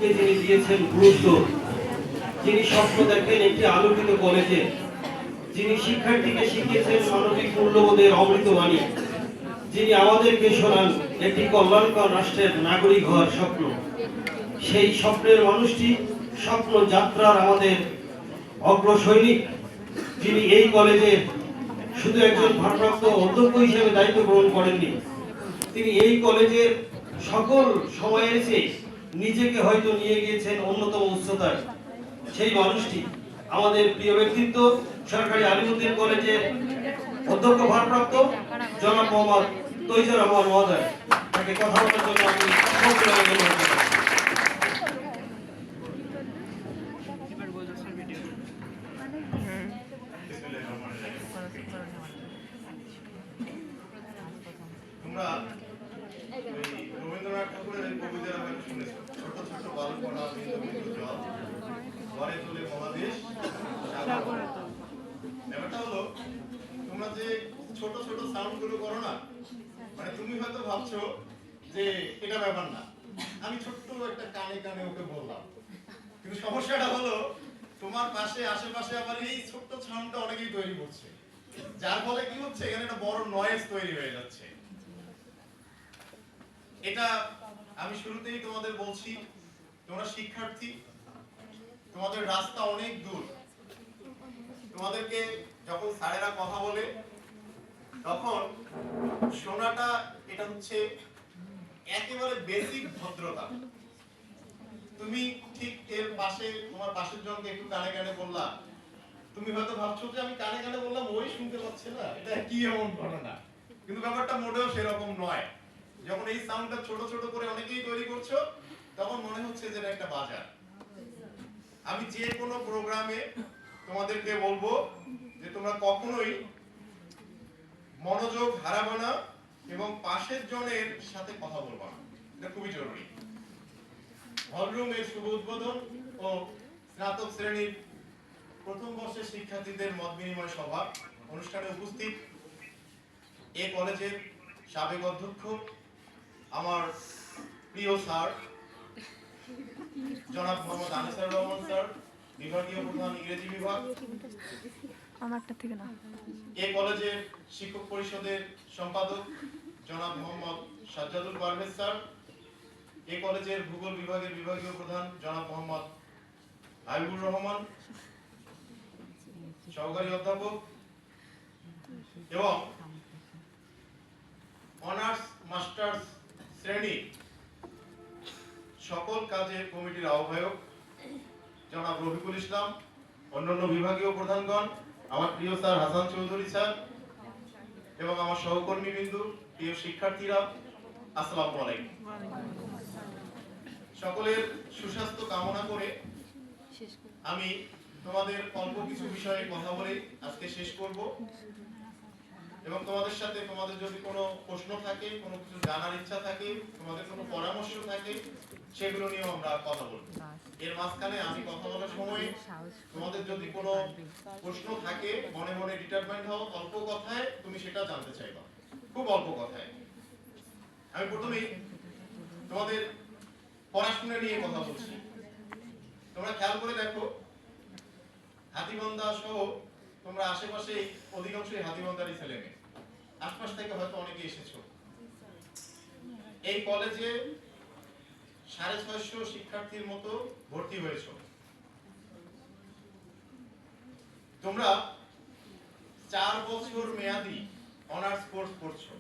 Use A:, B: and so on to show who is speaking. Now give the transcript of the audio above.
A: স্বপ্নকে যিনি দিয়েছেন গুরুত্ব, যিনি স্বপ্ন দেখেন একটি আলোকিত কলেজে, যিনি শিক্ষার্থীকে শিখিয়েছেন মানবিক মূল্যবোধের অমৃতবাণী, যিনি আমাদেরকে শোনান একটি কল্যাণকর রাষ্ট্রের নাগরিক হওয়ার স্বপ্ন, সেই স্বপ্নের মানুষটি স্বপ্ন যাত্রার আমাদের অগ্রসৈনিক, যিনি এই কলেজে শুধু একজন ভারপ্রাপ্ত অধ্যক্ষ হিসেবে দায়িত্ব গ্রহণ করেননি, তিনি এই কলেজের সকল সময়ের চেয়ে নিজেকে হয়তো নিয়ে গিয়েছেন অন্যতম উচ্চতায়। সেই মানুষটি আমাদের প্রিয় ব্যক্তিত্ব, সরকারি আলিমুদ্দিন কলেজের অধ্যক্ষ ভারপ্রাপ্ত জনাব মোহাম্মদ তৈজুর রহমান মহোদয়। তাকে কথা বলার জন্য আমি অনুরোধ করছি।
B: তোমরা রবীন্দ্রনাথ ঠাকুরের এই কবিতার হয়তো শুনেছো, ছোট ছোট বালকরা বিন্দু বিন্দু জল গড়ে তোলে মহাদেশ সাগর। ব্যাপারটা হলো, তোমরা যে ছোট ছোট সাউন্ড গুলো করো না, মানে তুমি হয়তো ভাবছো যে এটা ব্যাপার না, আমি ছোট্ট একটা কানে কানে ওকে বললাম, কিন্তু সমস্যাটা হলো তোমার পাশে আশেপাশে আবার এই ছোট্ট সাউন্ডটা অনেকেই তৈরি করছে, যার ফলে কি হচ্ছে, এখানে একটা বড় নয়েজ তৈরি হয়ে যাচ্ছে। এটা আমি শুরুতেই তোমাদের বলছি, তোমরা শিক্ষার্থী, তোমাদের রাস্তা অনেক দূর। তোমাদেরকে যখন স্যারেরা কথা বলে তখন শোনাটা এটা হচ্ছে একেবারে বেসিক ভদ্রতা। তুমি ঠিক এর পাশে তোমার পাশের জনকে একটু কানে কানে বললা, তুমি হয়তো ভাবছো যে আমি কানে কানে বললাম ওই শুনতে পাচ্ছে না, এটা কি এমন ঘটনা, কিন্তু ব্যাপারটা মোটেও সেরকম নয়। যখন এই সাউন্ডটা ছোট ছোট করে অনেকেই তৈরি করছো, তখন মনে হচ্ছে যে এটা একটা বাজার। আমি যে কোনো প্রোগ্রামে তোমাদেরকে বলবো যে তোমরা কখনোই মনোযোগ হারাবে না এবং পাশের জনের সাথে কথা বলবা না, এটা খুবই জরুরি। হলরুমের শুভ উদ্বোধন ও স্নাতক শ্রেণীর প্রথম বর্ষের শিক্ষার্থীদের মত বিনিময় সভা অনুষ্ঠানে উপস্থিত এই কলেজের সাবেক অধ্যক্ষ, আমার প্রিয় স্যার জনাব মোহাম্মদ আনিসুর রহমান স্যার, বিভাগীয় প্রধান ইংরেজি বিভাগ,
C: আমারটা থেকে না,
B: এই কলেজের শিক্ষক পরিষদের সম্পাদক জনাব মোহাম্মদ সাজ্জাদুল পারভেজ স্যার, এই কলেজের ভূগোল বিভাগের বিভাগীয় প্রধান জনাব মোহাম্মদ হাবিবুর রহমান, সহকারী অধ্যাপক এবং অনার্স মাস্টার্স শ্রেণী সকল কাজের কমিটির আহ্বায়ক জনাব রফিকুল ইসলাম, অন্যান্য বিভাগীয় প্রধানগণ, আমার প্রিয় স্যার হাসান চৌধুরী স্যার এবং আমার সহকর্মী বিন্দু, প্রিয় শিক্ষার্থীরা, আসসালামু আলাইকুম। সকলের সুস্বাস্থ্য কামনা করে আমি তোমাদের অল্প কিছু বিষয়ে কথা বলে আজকে শেষ করব এবং তোমাদের সাথে তোমাদের যদি কোনো প্রশ্ন থাকে, কোনো কিছু জানার ইচ্ছা থাকে, তোমাদের কোনো পরামর্শ থাকে, সেগুলো নিয়েও আমরা কথা বলবো। এর মাঝখানে আমি কথা বলার সময় তোমাদের যদি কোনো প্রশ্ন থাকে, মনে মনে ডিটারমাইন্ড হও, অল্প কথায় তুমি সেটা জানতে চাইবা, খুব অল্প কথায়। আমি প্রথমেই তোমাদের পড়াশোনা নিয়ে কথা বলছি। তোমরা খেয়াল করে দেখো, হাতিবান্ধা সহ তোমরা আশেপাশে অধিকাংশই হাতিবান্ধারই ছেলে মেয়ে, আশপাশ থেকে হয়তো অনেকে এসেছো। এই কলেজে 650 শিক্ষার্থীর মতো ভর্তি হয়েছ। তোমরা 4 বছর মেয়াদী অনার্স কোর্স করছো।